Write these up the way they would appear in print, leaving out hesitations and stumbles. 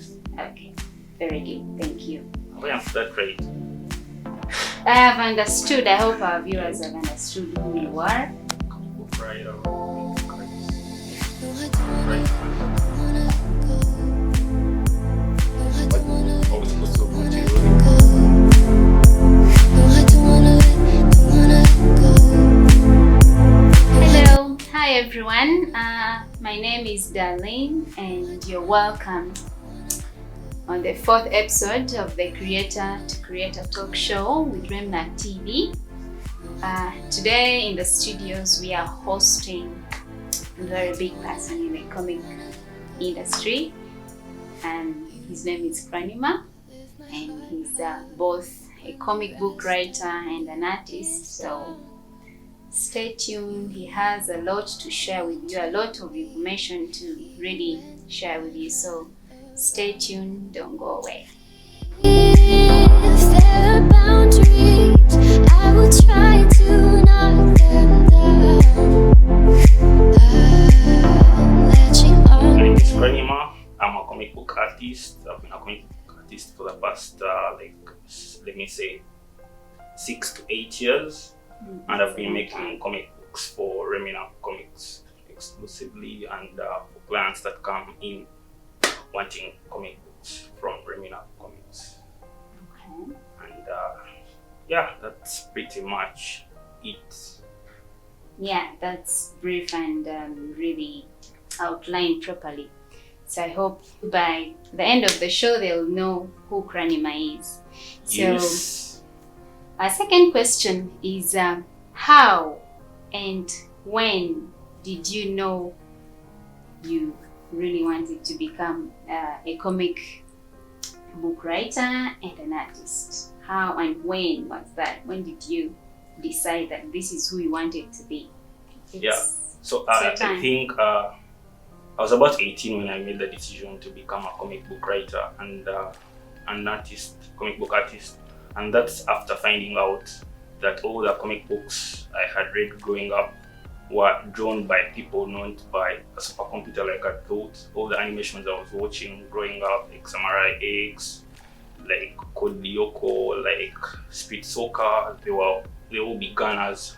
artist. Okay, very good. Thank you. I am that right. I have understood. I hope our viewers have understood who you are. Comic book writer, artist. What was supposed to go to Hello, hi everyone. My name is Darlene, and you're welcome on the 4th episode of the Creator to Creator Talk Show with Reminac TV. Today in the studios we are hosting a very big person in the comic industry, and his name is Cranimmer, and he's both a comic book writer and an artist. So stay tuned. He has a lot to share with you, a lot of information to really share with you. So stay tuned, don't go away. If there are boundaries, I will try to knock them down. My name is Cranimmer. I'm a comic book artist. I've been a comic book artist for the past, let me say, 6 to 8 years. And I've been making comic books for Reminac Comics exclusively, and for clients that come in wanting comic books from Reminac Comics. Okay. And yeah, that's pretty much it. Yeah, that's brief and really outlined properly. So I hope by the end of the show they'll know who Cranimmer is. So Yes. our second question is how and when did you know you really wanted to become a comic book writer and an artist? How and when was that? When did you decide that this is who you wanted to be? Yeah. So I think I was about 18 when I made the decision to become a comic book writer and an artist, comic book artist. And that's after finding out that all the comic books I had read growing up were drawn by people not by a supercomputer like I thought. All the animations I was watching growing up, like Samurai X, like Code Lyoko, like Speed Soccer, they all began as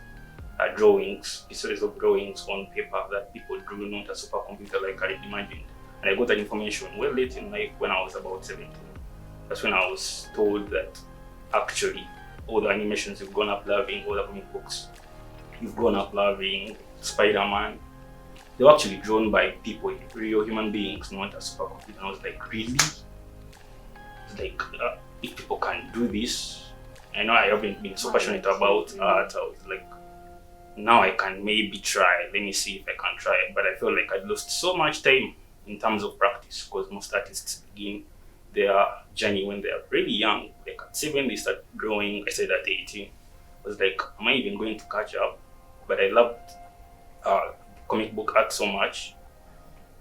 drawings, pieces of drawings on paper that people drew, not a supercomputer like I imagined. And I got that information well late in life when I was about 17. That's when I was told that actually all the animations you've grown up loving, all the comic books you've grown up loving, Spider-Man, they were actually drawn by people, real human beings, not a supercomputer. And I was like, really? It's like, if people can do this, I know I haven't been so passionate about art. I was like, now I can maybe try. Let me see if I can try it. But I felt like I'd lost so much time in terms of practice, because most artists begin their journey when they are really young. Like at 7 they start drawing. I said at 18. I was like, am I even going to catch up? But I loved comic book art so much,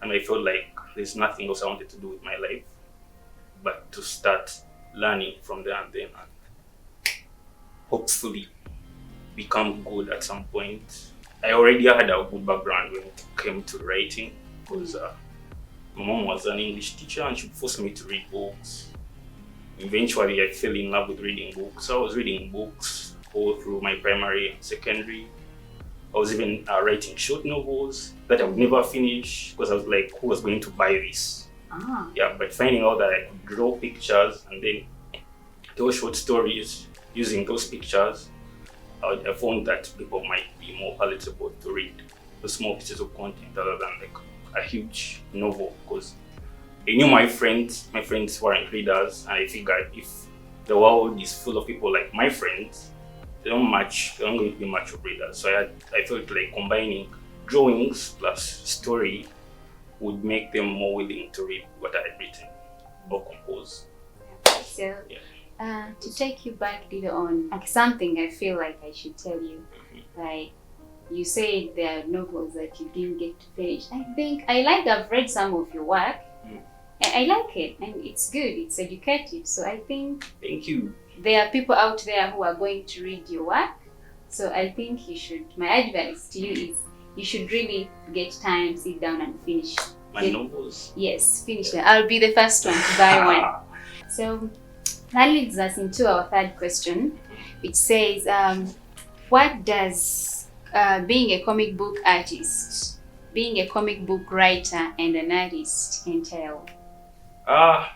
and I felt like there's nothing else I wanted to do with my life but to start learning from there and then, and hopefully become good at some point. I already had a good background when it came to writing, because my mom was an English teacher and she forced me to read books. Eventually I fell in love with reading books. So I was reading books all through my primary and secondary. I was even writing short novels that I would never finish, because I was like, who was going to buy this? Yeah, but finding out that I could draw pictures and then tell short stories using those pictures, I found that people might be more palatable to read the small pieces of content rather than like a huge novel, because I knew my friends weren't readers, and I figured if the world is full of people like my friends, they don't going to be much of readers. So I felt like combining drawings plus story would make them more willing to read what I had written or compose. So to take you back a little on, like something I feel like I should tell you, like you said there are novels that you didn't get to finish. I've read some of your work. I like it, and it's good, it's educative. So I think Thank you. there are people out there who are going to read your work. So I think my advice to you is you should really get time, sit down and finish My novels. Yes, finish them. I'll be the first one to buy one. So that leads us into our third question, which says, what does being a comic book artist, being a comic book writer and an artist entail?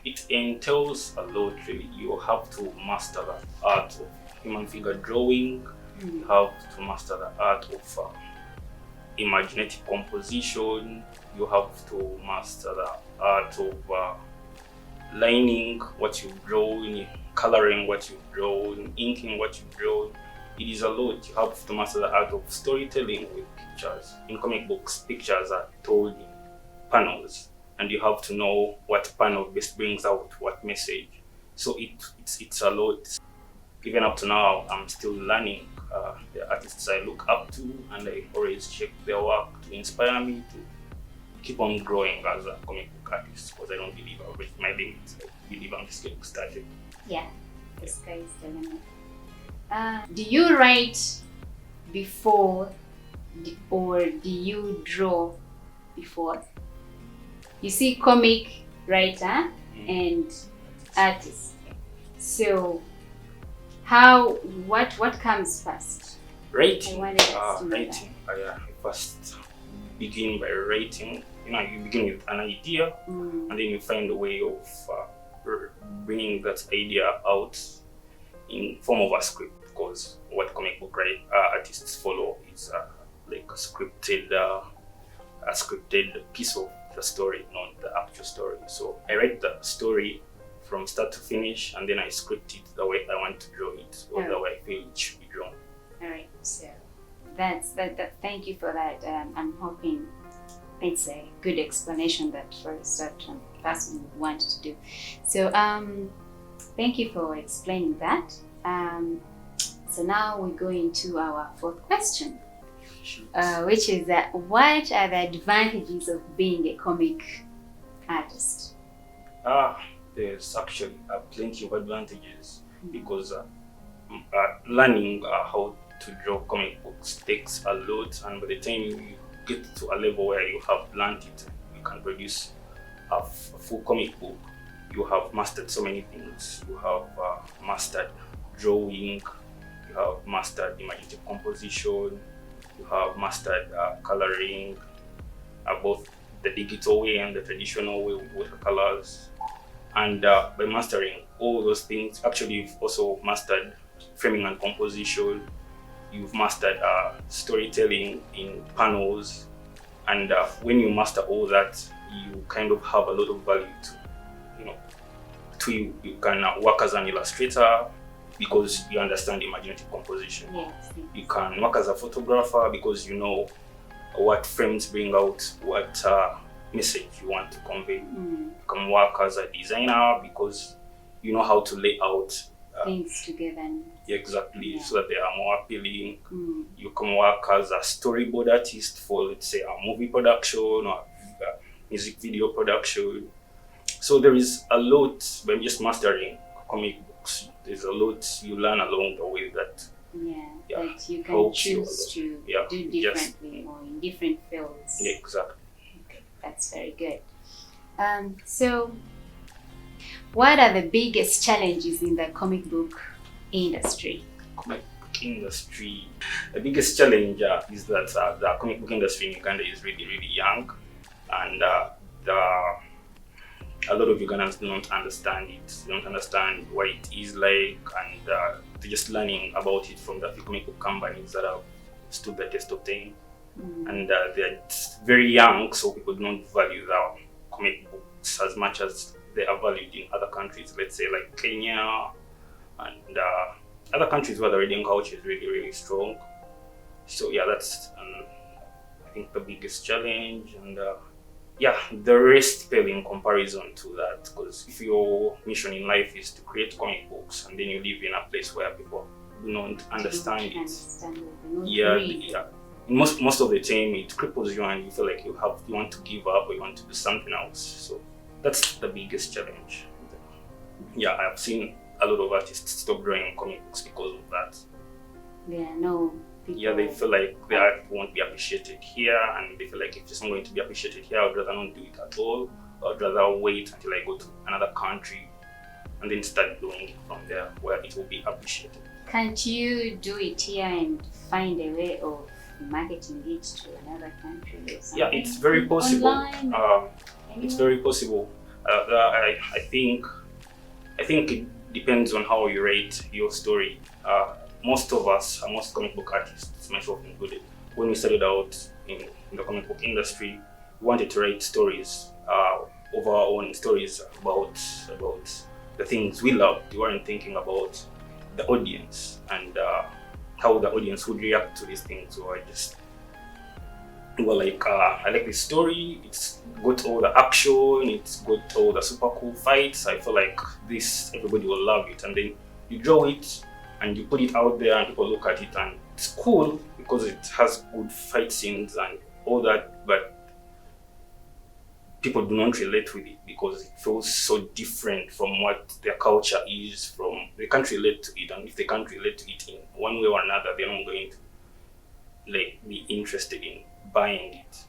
It entails a lot, really. You have to master the art of human figure drawing. You have to master the art of imaginative composition. You have to master the art of lining what you've drawn, coloring what you've drawn, inking what you've drawn. It is a lot. You have to master the art of storytelling with pictures. In comic books, pictures are told in panels, and you have to know what panel best brings out what message. So it's a lot. Even up to now, I'm still learning. The artists I look up to, and I always check their work to inspire me to keep on growing as a comic book artist, because I don't believe I've reached my limits. I believe I'm just getting started. Yeah, the sky is the limit. Do you write before or do you draw before? You see, comic writer and artist. So what comes first? Writing. Writing. I first begin by writing. You begin with an idea, and then you find a way of bringing that idea out in form of a script. Because what comic book artists follow is like a scripted piece of the story, not the actual story. So I write the story from start to finish, and then I script it the way I want to draw it, or the way I feel it should be drawn. All right. So that's that. Thank you for that. I'm hoping it's a good explanation that for a certain person would want to do. So thank you for explaining that. So now we go into our fourth question, which is that what are the advantages of being a comic artist? There's actually plenty of advantages, because learning how to draw comic books takes a lot, and by the time you get to a level where you have learned it, you can produce a full comic book. You have mastered so many things. You have mastered drawing, you have mastered imaginative composition, you have mastered coloring, both the digital way and the traditional way with watercolors. And by mastering all those things, actually you've also mastered framing and composition, you've mastered storytelling in panels, and when you master all that, you kind of have a lot of value to you. You can work as an illustrator because you understand imaginative composition. Yes. You can work as a photographer because you know what frames bring out what message you want to convey. You can work as a designer because you know how to lay out things together. Exactly, so that they are more appealing. You can work as a storyboard artist for, let's say, a movie production or music video production. So there is a lot by just mastering comic books. There's a lot you learn along the way that that you can choose to do differently or in different fields. Yeah, exactly. Okay, that's very good. So what are the biggest challenges in the comic book industry? Comic book industry. The biggest challenge is that the comic book industry in Uganda is really, really young, and a lot of Ugandans do not understand it. They don't understand what it is like, and they're just learning about it from the comic book companies that have stood the test of time. And they're very young, so people do not value the comic books as much as they are valued in other countries, let's say like Kenya and other countries where the reading culture is really, really strong. So yeah, that's I think the biggest challenge, and the rest pale in comparison to that, because if your mission in life is to create comic books and then you live in a place where people do not understand it, most of the time it cripples you and you feel like you want to give up or you want to do something else. So that's the biggest challenge. Yeah, I've seen a lot of artists stop drawing comic books because of that. There are no Yeah, they feel like their art won't be appreciated here, and they feel like if it's not going to be appreciated here, I'd rather not do it at all. I'd rather wait until I go to another country and then start doing it from there where it will be appreciated. Can't you do it here and find a way of marketing it to another country or something? Yeah, it's very possible. Online, It's very possible. I think it depends on how you rate your story. Most of us, most comic book artists, myself included, when we started out in the comic book industry, we wanted to write stories of our own stories about the things we loved. We weren't thinking about the audience and how the audience would react to these things. So we were like, I like this story, it's got all the action, it's got all the super cool fights, I feel like everybody will love it. And then you draw it and you put it out there and people look at it and it's cool because it has good fight scenes and all that, but people do not relate with it because it feels so different from what their culture is. They can't relate to it, and if they can't relate to it in one way or another, they're not going to be interested in buying it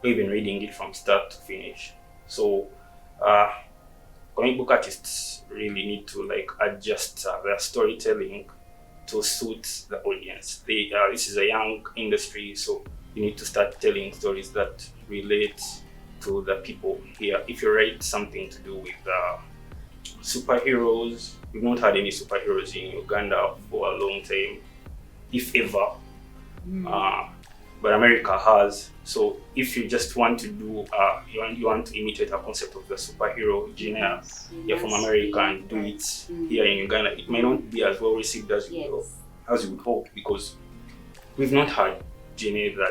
or even reading it from start to finish. So comic book artists really need to adjust their storytelling to suit the audience. This is a young industry, so you need to start telling stories that relate to the people here. If you write something to do with superheroes, we've not had any superheroes in Uganda for a long time, if ever. But America has. So if you just want to do, you want to imitate a concept of the superhero genre from America and do it here in Uganda, it may not be as well received as you would hope, because we've not had genre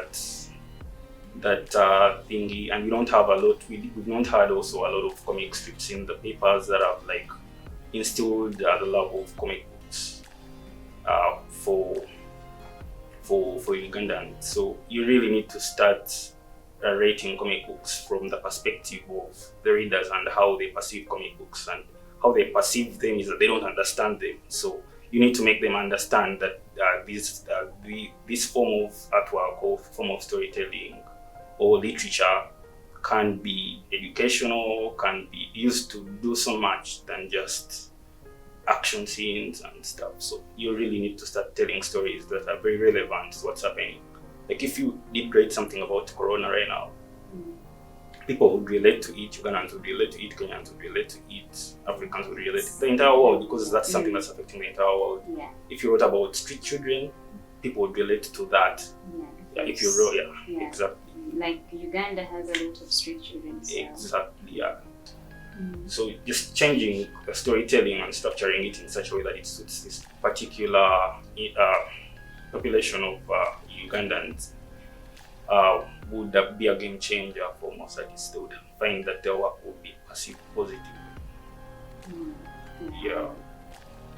that thingy, and we don't have a lot. We've not had also a lot of comic strips in the papers that have instilled the love of comic books for Ugandans. So you really need to start rating comic books from the perspective of the readers and how they perceive comic books. And how they perceive them is that they don't understand them. So you need to make them understand that this form of artwork or form of storytelling or literature can be educational, can be used to do so much than just action scenes and stuff. So you really need to start telling stories that are very relevant to what's happening. Like if you did write something about Corona right now, people would relate to it, Ugandans would relate to it, Kenyans would relate to it, Africans would relate to the entire world, because that's something that's affecting the entire world. Yeah. If you wrote about street children, people would relate to that. Yeah, If you wrote, exactly. Like Uganda has a lot of street children. So. Exactly, yeah. So just changing the storytelling and structuring it in such a way that it suits this particular population of Ugandans would be a game changer for most artists. They would find that their work would be perceived positively. Yeah.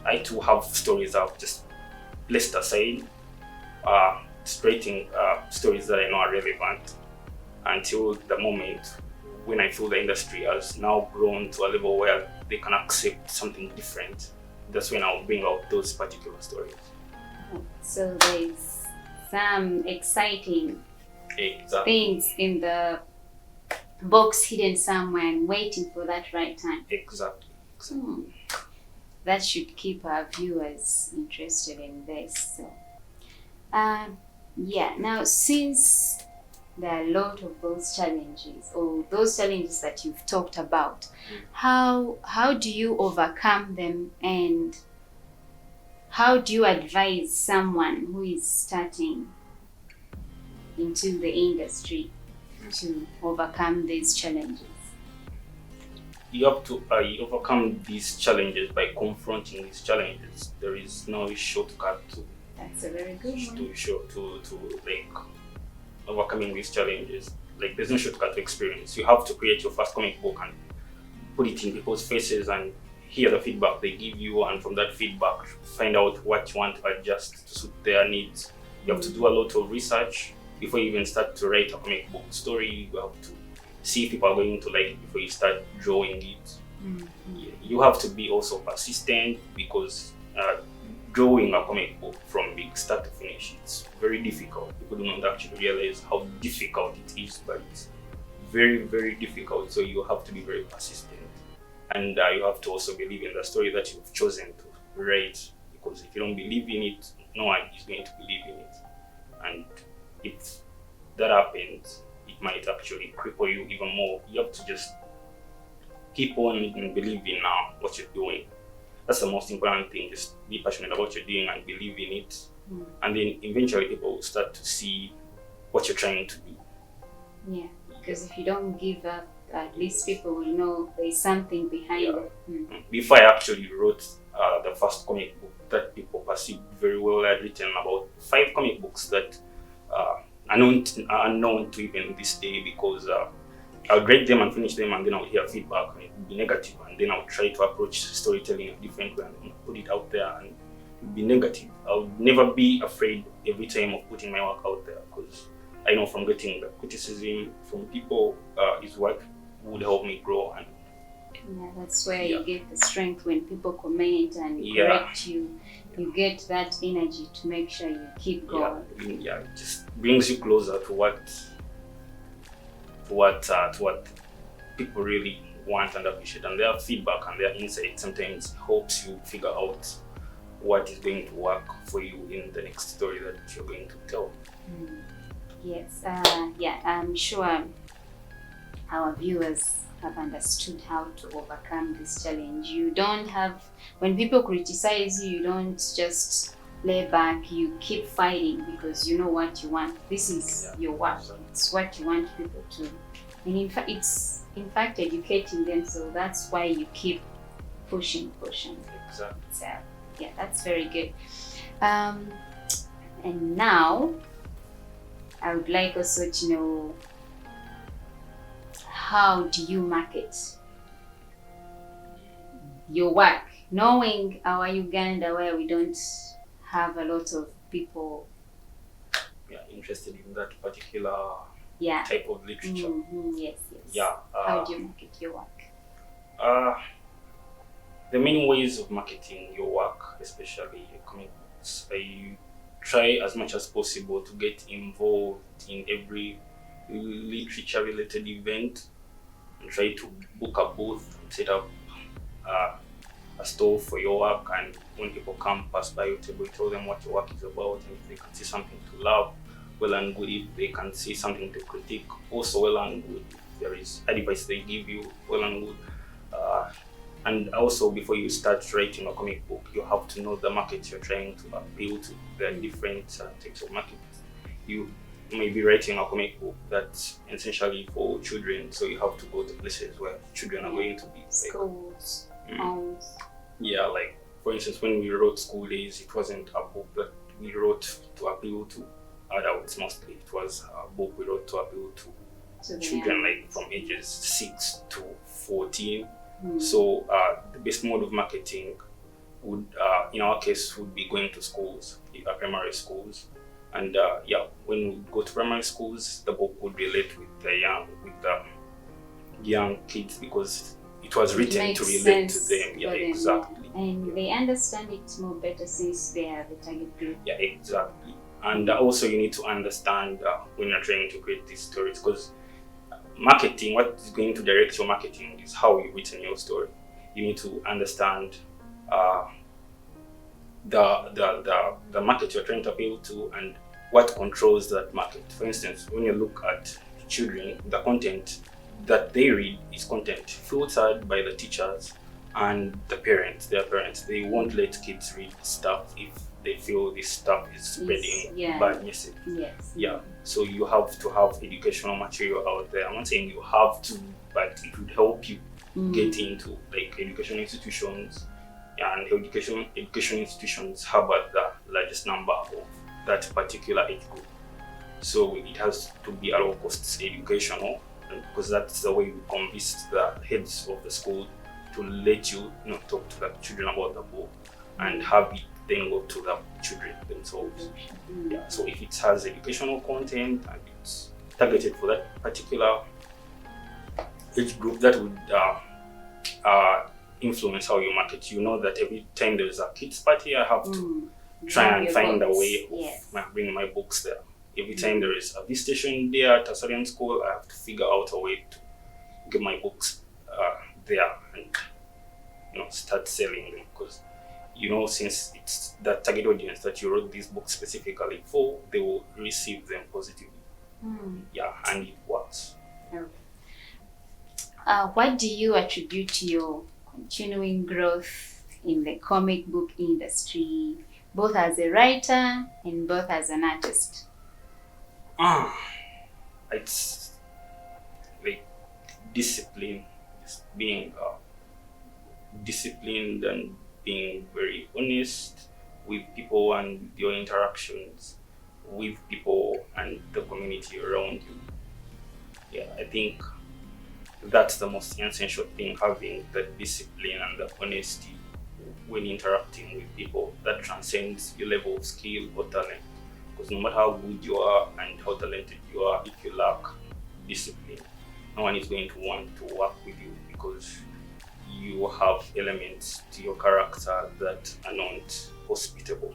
I too have stories I've just placed aside, writing stories that I know are relevant until the moment when I feel the industry has now grown to a level where they can accept something different. That's when I'll bring out those particular stories. So there's some exciting things in the box hidden somewhere and waiting for that right time. Exactly. That should keep our viewers interested in this. So, now since there are a lot of those challenges, or those challenges that you've talked about, how do you overcome them, and how do you advise someone who is starting into the industry to overcome these challenges? You have to overcome these challenges by confronting these challenges. There is no shortcut to. That's a very good one. To overcoming these challenges. Like there's no shortcut to experience. You have to create your first comic book and put it in people's faces and hear the feedback they give you, and from that feedback find out what you want to adjust to suit their needs. You have to do a lot of research before you even start to write a comic book story. You have to see if people are going to like it before you start drawing it. You have to be also persistent, because drawing a comic book from big start to finish, it's very difficult. People do not actually realize how difficult it is, but it's very, very difficult. So you have to be very persistent, and you have to also believe in the story that you've chosen to write, because if you don't believe in it, no one is going to believe in it. And if that happens, it might actually cripple you even more. You have to just keep on and believe in what you're doing. That's the most important thing. Just be passionate about what you're doing and believe in it. And then eventually people will start to see what you're trying to do. Yeah, because if you don't give up, at least people will know there's something behind it. Before I actually wrote the first comic book that people perceived very well, I had written about 5 comic books that are unknown to even this day, because I would write them and finish them, and then I would hear feedback and it would be negative, and then I would try to approach storytelling a different way and put it out there, and it would be negative. I would never be afraid every time of putting my work out there, because I know from getting the criticism from people, is what would help me grow. And that's where you get the strength when people comment and correct you. You get that energy to make sure you keep going. It just brings you closer to what people really want and appreciate, and their feedback and their insight sometimes helps you figure out what is going to work for you in the next story that you're going to tell. Yes, I'm sure our viewers have understood how to overcome this challenge. You don't have, when people criticize you, you don't just lay back, you keep fighting because you know what you want. This is your work, it's what you want people to. And in fact, it's educating them, so that's why you keep pushing. Exactly. So, that's very good. And now, I would like also to know, how do you market your work? Knowing our Uganda, where we don't have a lot of people interested in that particular type of literature. Yes. Yeah. How do you market your work? The main ways of marketing your work, especially your comic books, I try as much as possible to get involved in every literature-related event, and try to book a booth and set up a store for your work. And when people come pass by your table, you tell them what your work is about, and if they can see something to love, well and good. If they can see something to critique, also well and good. If there is advice they give you, well and good. And also, before you start writing a comic book, you have to know the market you're trying to appeal to. There are different types of markets. You may be writing a comic book that's essentially for children, so you have to go to places where children are going to be. Schools, homes. Yeah, like for instance, when we wrote School Days, it wasn't a book that we wrote to appeal to adults mostly. It was a book we wrote to appeal to children, like from ages 6 to 14. So the best mode of marketing would, in our case, would be going to schools, primary schools. And when we go to primary schools, the book would relate with the young kids, because it was written to relate to them. Yeah, exactly. And they understand it more better since they are the target group. Yeah, exactly. And also you need to understand when you're trying to create these stories, because marketing, what is going to direct your marketing is how you written your story. You need to understand the market you're trying to appeal to and what controls that market. For instance, when you look at children, the content that they read is content filtered by the teachers and their parents. They won't let kids read stuff if they feel this stuff is spreading bad message. Yes. Yeah. So you have to have educational material out there. I'm not saying you have to, but it would help you get into like educational institutions. And education institutions have the largest number of that particular age group. So it has to be at all costs educational, because that's the way we convince the heads of the school to let you talk to the children about the book and have it then go to the children themselves. Yeah. So if it has educational content and it's targeted for that particular age group, that would influence how you market. You know that every time there's a kids party, I have to try Bring and your find books. a way of bring my books there. Every time there is a visitation there at a certain school, I have to figure out a way to get my books there and start selling them, because since it's that target audience that you wrote these books specifically for, they will receive them positively. Yeah, and it works. Okay. What do you attribute to your continuing growth in the comic book industry, both as a writer and both as an artist? It's like discipline. It's being disciplined and being very honest with people and your interactions with people and the community around you. Yeah, I think that's the most essential thing, having the discipline and the honesty when interacting with people. That transcends your level of skill or talent. Because no matter how good you are and how talented you are, if you lack discipline, no one is going to want to work with you, because you have elements to your character that are not hospitable.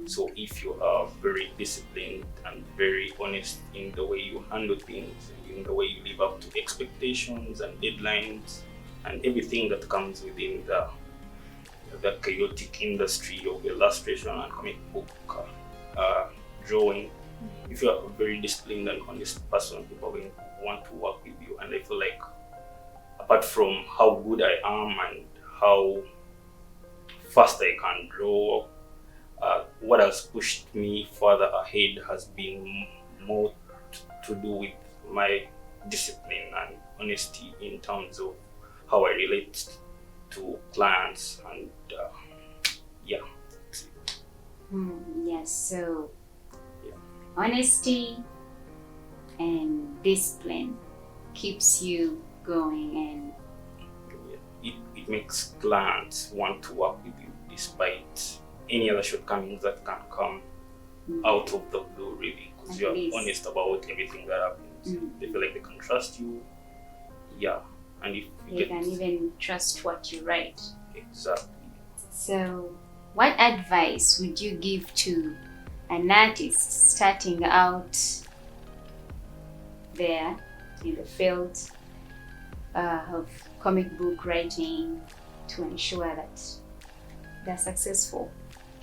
So if you are very disciplined and very honest in the way you handle things, in the way you live up to expectations and deadlines and everything that comes within the chaotic industry of illustration and comic book drawing, if you are a very disciplined and honest person, people are going to want to work with you. And I feel like, apart from how good I am and how fast I can draw, what has pushed me further ahead has been more to do with my discipline and honesty in terms of how I relate to clients and Yes, so honesty and discipline keeps you going, and it makes clients want to work with you despite any other shortcomings that can come out of the blue, really, because you're honest about everything that happens. They feel like they can trust you, and if they can even trust what you write. Exactly. So, what advice would you give to an artist starting out there in the field of comic book writing to ensure that they're successful?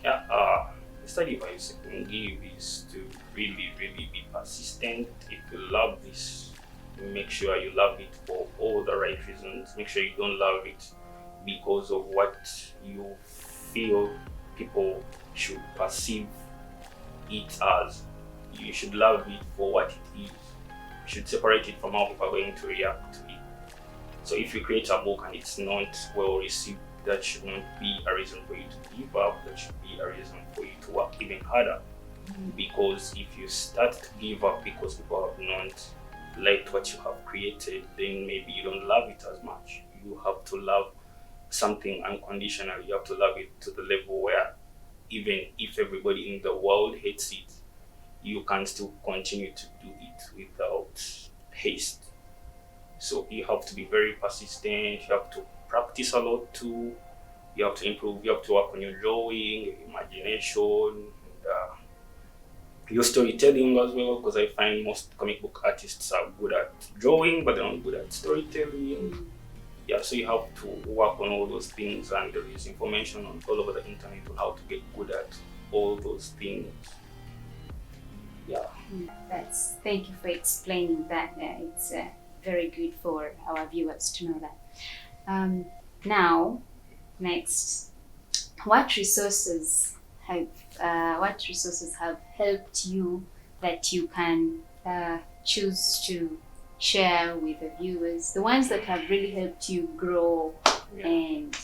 The study advice I can give is to really, really be persistent. If you love this, make sure you love it for all the right reasons. Make sure you don't love it because of what you feel people should perceive it as. You should love it for what it is. You should separate it from how people are going to react to it. So if you create a book and it's not well received, that should not be a reason for you to give up. That should be a reason for you to work even harder. Because if you start to give up because people have not liked what you have created, then maybe you don't love it as much. You have to love something unconditionally. You have to love it to the level where even if everybody in the world hates it, you can still continue to do it without haste. So you have to be very persistent. You have to practice a lot too. You have to improve. You have to work on your drawing, your imagination, and your storytelling as well, because I find most comic book artists are good at drawing, but they're not good at storytelling. So you have to work on all those things, and there is information all over the internet on how to get good at all those things. Thank you for explaining that. It's very good for our viewers to know that. Now, next, what resources have helped you that you can choose to share with the viewers? The ones that have really helped you grow. And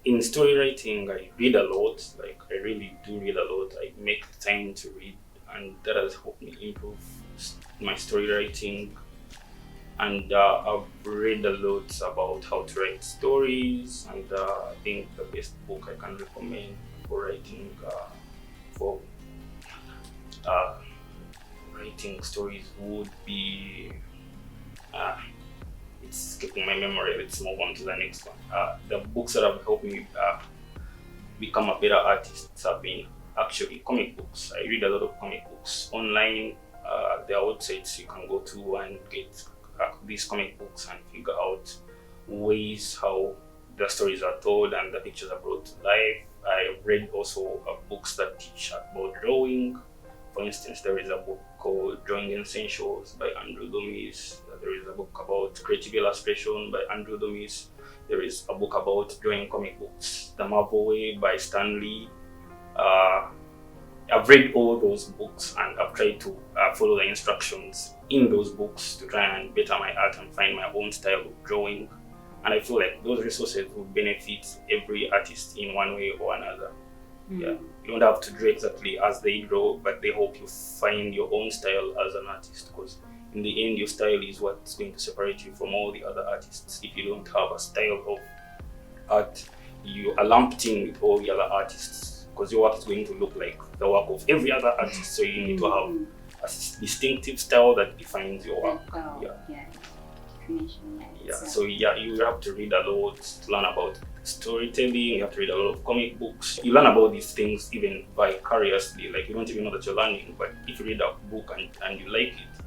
in story writing, I read a lot. Like, I really do read a lot. I make time to read, and that has helped me improve my story writing. And I've read a lot about how to write stories, and I think the best book I can recommend for writing writing stories would be it's keeping my memory. Let's move on to the next one. The books that have helped me become a better artist have been actually comic books. I read a lot of comic books online. There are websites you can go to and get these comic books and figure out ways how the stories are told and the pictures are brought to life. I read also books that teach about drawing. For instance, there is a book called Drawing Essentials by Andrew Dumis. There is a book about creative illustration by Andrew Dumis. There is a book about drawing comic books, The Marvel Way by Stan Lee. I've read all those books and I've tried to follow the instructions in those books to try and better my art and find my own style of drawing. And I feel like those resources will benefit every artist in one way or another. Yeah, you don't have to draw exactly as they draw, but they help you find your own style as an artist, because in the end, your style is what's going to separate you from all the other artists. If you don't have a style of art, you are lumped in with all the other artists, because your work is going to look like the work of every other artist. So you need to have a distinctive style that defines your work. So you have to read a lot to learn about storytelling. You have to read a lot of comic books. You learn about these things even vicariously, like you don't even know that you're learning, but if you read a book and you like it,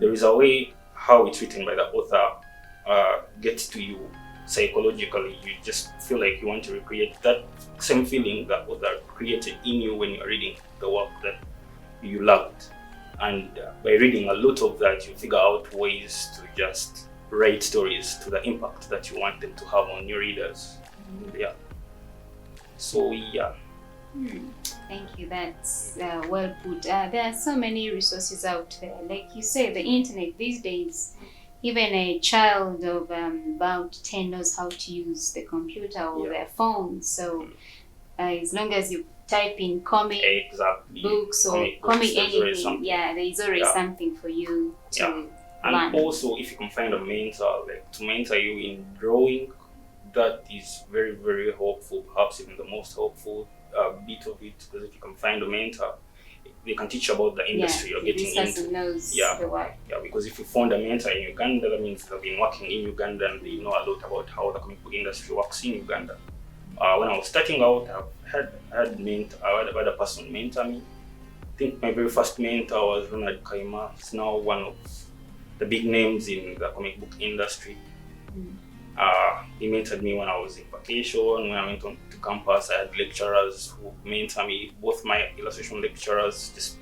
there is a way how it's written by the author gets to you psychologically. You just feel like you want to recreate that same feeling that author created in you when you're reading the work that you loved. And by reading a lot of that, you figure out ways to just write stories to the impact that you want them to have on your readers. Yeah. So yeah. Thank you. That's well put. There are so many resources out there. Like you say, the internet these days, even a child of about 10 knows how to use the computer or their phone. So as long as you type in comic books or comic anything, there is always something for you to and learn. Also, if you can find a mentor, like to mentor you in drawing, that is very, very helpful, perhaps even the most helpful bit of it, because if you can find a mentor, they can teach you about the industry you're getting into. Knows the work. Because if you found a mentor in Uganda, that means they've been working in Uganda and they know a lot about how the comic book industry works in Uganda. When I was starting out, I had a person mentor me. I think my very first mentor was Reminac Comics. He's now one of the big names in the comic book industry. He mentored me when I was in vacation. When I went on to campus, I had lecturers who mentored me. Both my illustration lecturers just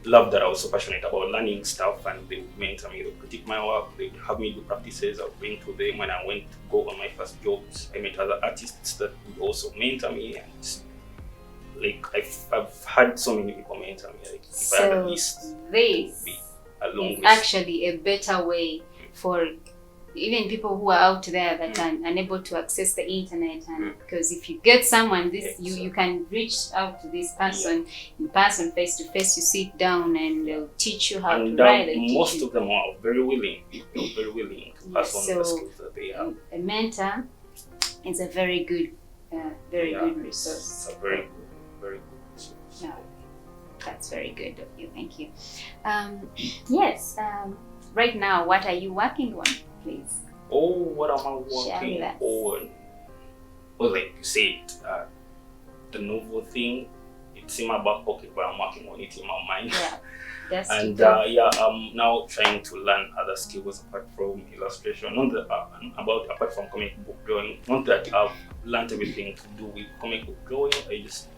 loved that I was so passionate about learning stuff, and they would mentor me. They would critique my work. They'd have me do practices. I would bring to them. When I went to go on my first jobs, I met other artists that would also mentor me. And like I've had so many people mentor me. Like if I had a list, this is actually a better way for even people who are out there that are unable to access the internet, and because if you get someone you can reach out to this person in person, face to face. You sit down and they'll teach you how to write. Most of them are very willing. They're very willing to pass on the skills that they have. A mentor is a very good resource. It's a very good resource. Yeah, that's very good of you. Thank you. Yes. Right now, what are you working on? Please. Oh, what am I working on? Well, like you said, the novel thing, it's in my back pocket, but I'm working on it in my mind. Yeah, and I'm now trying to learn other skills apart from illustration. Not that apart from comic book drawing. Not that I've learned everything to do with comic book drawing. I just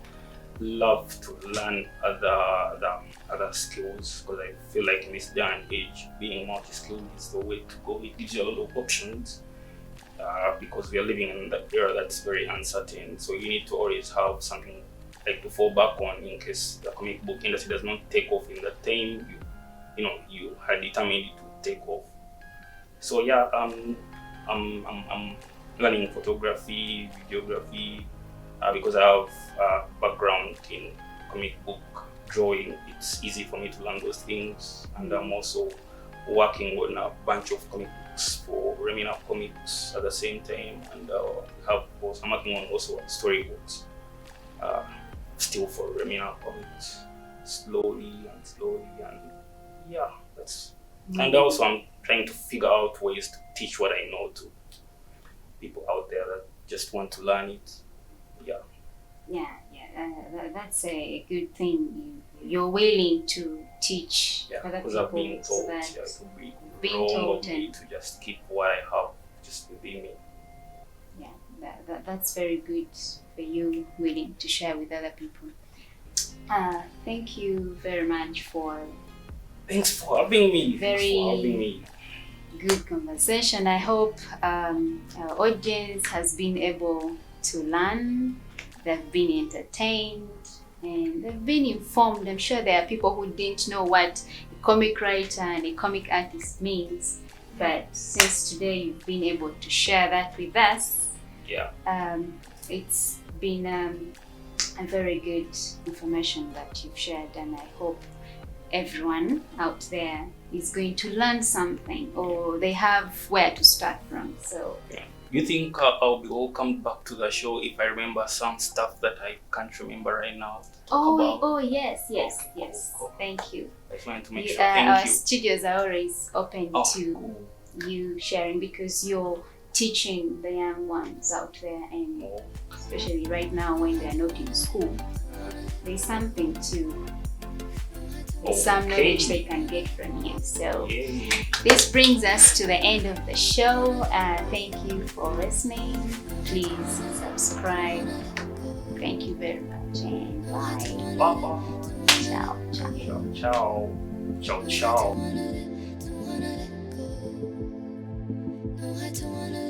love to learn other skills, because I feel like in this day and age, being multi-skilled is the way to go. It gives you a lot of options, because we are living in that era that's very uncertain. So you need to always have something like to fall back on in case the comic book industry does not take off in that time. You had determined to take off. So yeah, I'm learning photography, videography. Because I have a background in comic book drawing, it's easy for me to learn those things. And I'm also working on a bunch of comic books for Reminac Comics at the same time. And I'm working on also storybooks still for Reminac Comics, slowly and yeah, that's And also I'm trying to figure out ways to teach what I know to people out there that just want to learn it. That's a good thing. You're willing to teach other because people. I've been told so that it would be being wrong told of me to just keep what I have just within me. That's very good for you, willing to share with other people. Thank you very much for Thanks for having me. Very good conversation. I hope our audience has been able to learn, they've been entertained, and they've been informed. I'm sure there are people who didn't know what a comic writer and a comic artist means, but since today you've been able to share that with us. It's been a very good information that you've shared, and I hope everyone out there is going to learn something, or they have where to start from. So you think I'll be welcomed back to the show if I remember some stuff that I can't remember right now? Yes. Cool. Thank you. I just wanted to make sure. Thank you. Studios are always open to you sharing, because you're teaching the young ones out there, and especially right now when they're not in school, there's something to some knowledge they can get from you. So this brings us to the end of the show. Thank you for listening. Please subscribe. Thank you very much, and bye. Bye. Ciao. I don't wanna